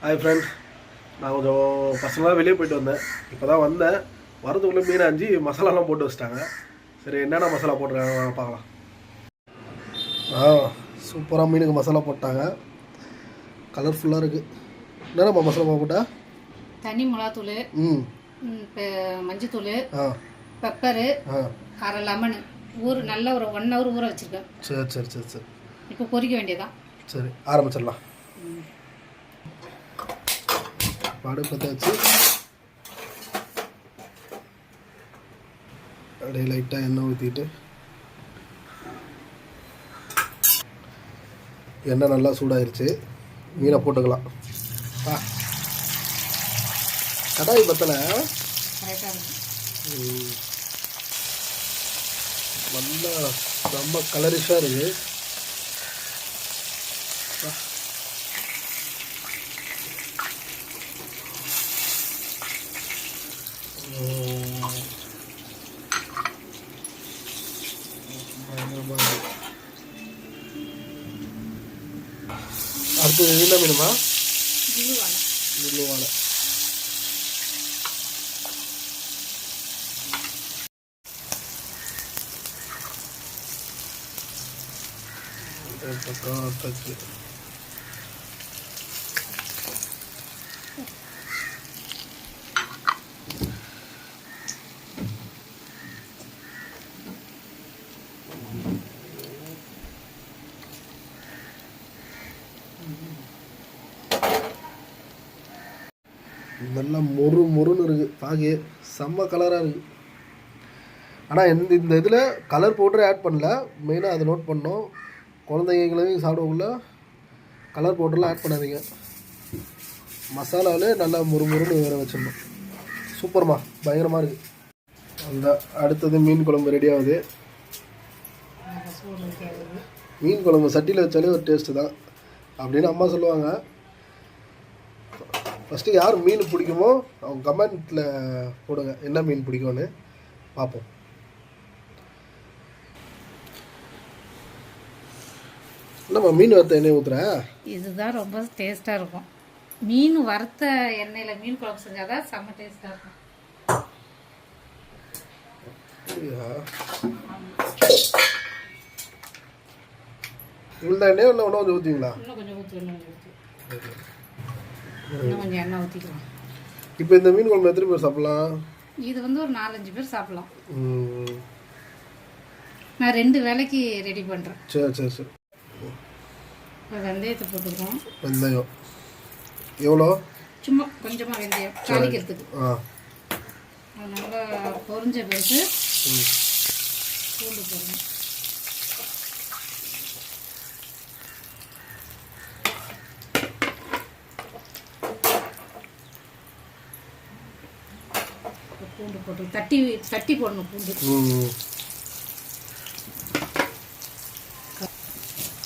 Hi friend, நான் கொஞ்சம் பசங்களாம் வெளியே போயிட்டு வந்தேன். இப்போ தான் வந்தேன். வரதுக்குள்ளே மீன் அஞ்சு மசாலாலாம் போட்டு வச்சிட்டாங்க. சரி, என்னென்ன மசாலா போட்டுருக்காங்க பார்க்கலாம். சூப்பராக மீனுக்கு மசாலா போட்டாங்க. கலர்ஃபுல்லாக இருக்குது. என்னென்னப்பா மசாலா போட்டா? தனி மிளகாத்தூள், மஞ்சத்தூள், பெப்பரு, அரை லெமனு நல்ல ஒரு 1 hour ஊற வச்சுருக்கேன். சரி சரி சரி சரி இப்போ பொரிக்க வேண்டியதான். சரி, ஆரம்பிச்சிடலாம். பாடு பற்ற வச்சு அப்படியே லைட்டாக எண்ணெய் ஊற்றிட்டு, எண்ணெய் நல்லா சூடாயிருச்சு. மீனை போட்டுக்கலாம். கடாய் பத்தலை, நல்லா ரொம்ப கலரிஷாக இருக்குது. அடுத்து என்ன மீனுமா? முள்ளுவாலை. தச்சு நல்லா மொறுன்னு இருக்குது. பாக்கி செம்ம கலராக இருக்குது. ஆனால் இந்த இதில் கலர் பவுடரே ஆட் பண்ணல. மெயினாக அதை நோட் பண்ணோம். குழந்தைங்களையும் சாப்பிடக்குள்ள கலர் பவுடர்லாம் ஆட் பண்ணாதீங்க. மசாலாவிலே நல்லா மொறுன்னு வேற வச்சிடணும். சூப்பர்மா, பயங்கரமாக இருக்குது. அந்த அடுத்தது மீன் குழம்பு ரெடி ஆகுது. மீன் குழம்பு சட்டியில் வச்சாலே ஒரு டேஸ்ட்டு தான் அப்படின்னு அம்மா சொல்லுவாங்க. ஃபஸ்ட்டு யார் மீன் பிடிக்குமோ அவங்க கமெண்ட்டில் போடுங்க, என்ன மீன் பிடிக்கும்னு பார்ப்போம். என்னம்மா மீன் வறுத்த எண்ணெய் ஊற்றுற? இதுதான் ரொம்ப டேஸ்ட்டாக இருக்கும். மீன் வறுத்த எண்ணெயில் மீன் குழம்பு செஞ்சால் தான் செம்ம டேஸ்ட்டாக இருக்கும். இந்த எண்ணெய் இன்னும் கொஞ்சம் ஊற்றுவீங்களா? இன்னும் கொஞ்சம் கொஞ்சம் எண்ணெய் ஊற்றிக்கலாம். இப்போ இந்த மீன் குழம்பு எத்தனை பேர் சாப்பிடலாம்? இது ஒரு 4-5 பேர் சாப்பிடலாம். நான் 2 வேளைக்கு ரெடி பண்ணுறேன். சரி சரி சரி. வெந்தயத்தை போட்டுக்கிறோம். வெந்தயம் எவ்வளோ? சும்மா கொஞ்சமாக வெந்தயம் தாளிக்கிறதுக்கு. நல்லா பொரிஞ்ச பிறகு பூண்டு போடணும். பூண்டு போட்டு தட்டி போடணும். பூண்டு,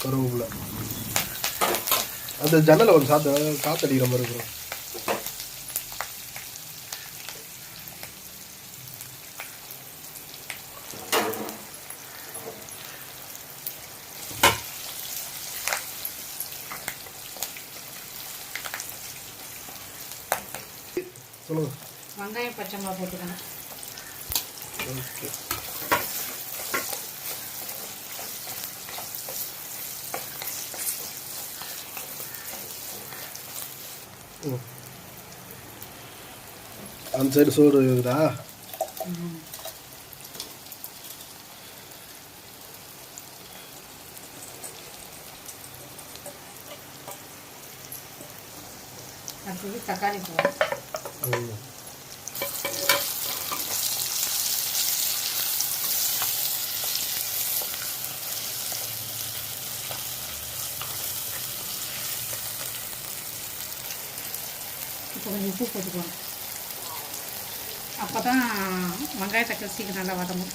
கருவேப்பிலை. அந்த ஜன்னலை வந்து காத்தடிக்கிற மாதிரி இருக்கும். சொல்லுங்க. வெங்காயம் பச்சை மிளகா போட்டுக்கணும். ஓகே. அந்த சைடு சோறு இருக்குதா? அடுத்தது தக்காளி போடுவோம். இப்போ கொஞ்சம் உப்பு போட்டுக்குவோம். அப்போ தான் வெங்காய தக்காளி சீக்கிரம் நல்லா வதங்கும்.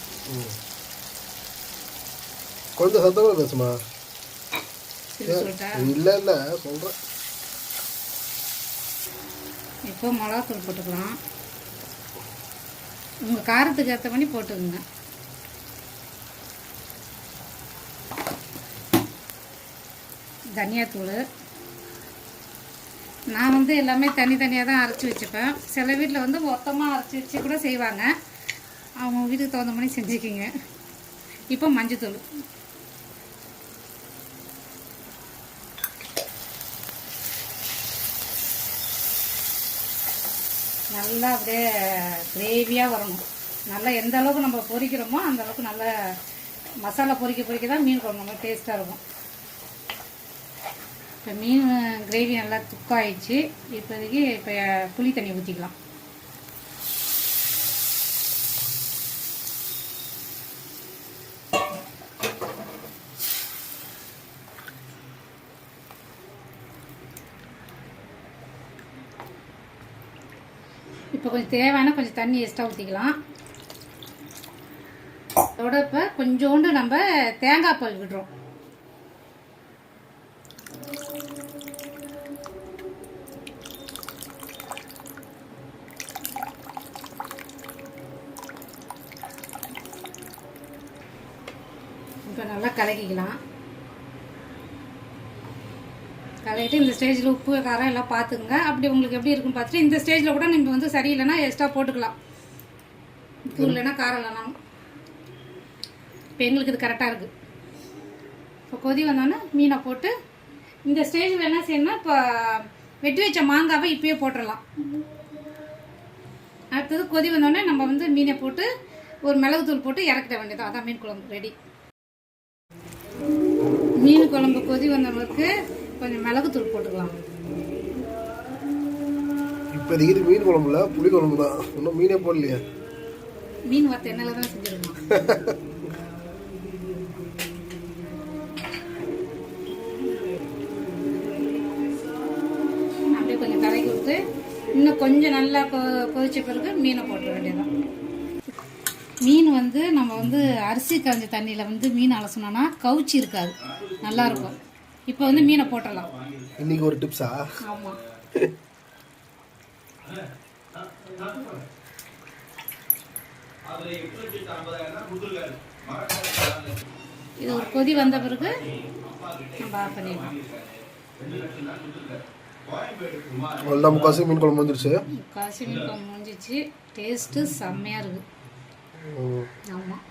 கொஞ்சம் சத்தமாக பேசுமா? சொல்லிட்டா? இல்லை இல்லை சொல்கிறேன். இப்போ மிளகாத்தூள் போட்டுக்கலாம். உங்கள் காரத்துக்கு ஏற்ற பண்ணி போட்டுக்குங்க. தனியாத்தூள், நான் வந்து எல்லாமே தனித்தனியாக தான் அரைச்சி வச்சுப்பேன். சில வீட்டில் வந்து மொத்தமாக அரைச்சி வச்சு கூட செய்வாங்க. அவங்க வீட்டுக்கு தகுந்த மாதிரி செஞ்சுக்கிங்க. இப்போ மஞ்சத்தூள் நல்லா அப்படியே கிரேவியாக வரணும். நல்லா எந்த அளவுக்கு நம்ம பொரிக்கிறோமோ அந்த அளவுக்கு நல்லா மசாலா பொரிக்க தான் மீன் குழம்பு நல்லா டேஸ்ட்டாக இருக்கும். இப்போ மீன் கிரேவி நல்லா துக்காயிடுச்சு. இப்போதைக்கு இப்போ புளி தண்ணி ஊற்றிக்கலாம். இப்போ கொஞ்சம் தேவையான கொஞ்சம் தண்ணி எக்ஸ்ட்ரா ஊற்றிக்கலாம். அதோட இப்போ கொஞ்சோண்டு நம்ம தேங்காய் பால் விடுறோம். இப்போ நல்லா கலக்கிக்கலாம். கலக்கிட்டு இந்த ஸ்டேஜில் உப்பு காரம் எல்லாம் பார்த்துக்குங்க. அப்படி உங்களுக்கு எப்படி இருக்குன்னு பார்த்துட்டு இந்த ஸ்டேஜில் கூட நீங்கள் வந்து சரியில்லைன்னா எக்ஸ்ட்ரா போட்டுக்கலாம். உப்பு இல்லைன்னா காரம் இல்லைனா. இப்போ எங்களுக்கு இது கரெக்டாக இருக்குது. இப்போ கொதி வந்தோன்னே மீனை போட்டு இந்த ஸ்டேஜில் என்ன செய்யணும்னா இப்போ வெட்டி வச்ச மாங்காவை இப்பயே போட்டுடலாம். அடுத்தது கொதி வந்தோடனே நம்ம வந்து மீனை போட்டு ஒரு மிளகுத்தூள் போட்டு இறக்கிட வேண்டியது. அதான் மீன் குழம்பு ரெடி. மீன் குழம்பு கொதி வந்தவங்களுக்கு கொஞ்சம் மிளகுத்தூள் போட்டுக்கலாம். இப்போதைக்கு இது மீன் குழம்புல புளி குழம்பு தான். இன்னும் மீனே போடலையா? மீன் வறுத்த எண்ணெயில் தான் செஞ்சுருக்கோம். அப்படியே கொஞ்சம் கலக்கி விட்டு இன்னும் கொஞ்சம் நல்லா கொதிச்ச பிறகு மீனை போட்டுற வேண்டியதான். மீன் வந்து நம்ம வந்து அரிசி கரைஞ்ச தண்ணியில் வந்து மீன் அலசணும்னா கவுச்சி இருக்காது, நல்லா இருக்கும். இப்போ வந்து மீனை போட்டுடலாம். இன்னைக்கு ஒரு டிப்ஸா? ஆமாம். இது ஒரு கொதி வந்த பிறகு நம்ம ஆஃப் பண்ணிடலாம். எல்லாம் முக்காசி மீன் குழம்பு வந்துருச்சு. முக்காசி மீன் குழம்பு முடிஞ்சிச்சு. டேஸ்ட்டு செம்மையாக இருக்குது. ஆமாம்.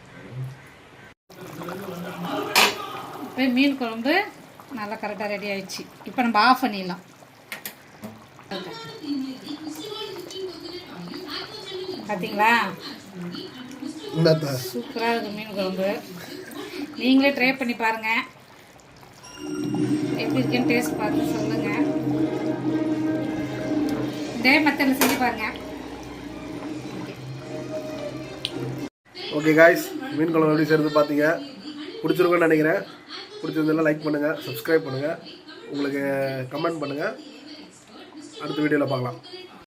இப்போ மீன் குழம்பு நல்லா கரெக்டாக ரெடி ஆயிடுச்சு. இப்போ நம்ம ஆஃப் பண்ணிடலாம். பார்த்தீங்களா, சூப்பராக இருக்குது மீன் குழம்பு. நீங்களே ட்ரை பண்ணி பாருங்கள், எப்படி இருக்குன்னு டேஸ்ட் பார்த்து சொல்லுங்கள். இதே மெத்தடில் செஞ்சு பாருங்கள். ஓகே காய்ஸ், மீன் குழம்பு எப்படி செய்கிறது பார்த்தீங்க. பிடிச்சிருக்குன்னு நினைக்கிறேன். பிடிச்சிருந்தெல்லாம் லைக் பண்ணுங்கள், சப்ஸ்கிரைப் பண்ணுங்கள், உங்களுக்கு கமெண்ட் பண்ணுங்கள். அடுத்த வீடியோவில் பார்க்கலாம்.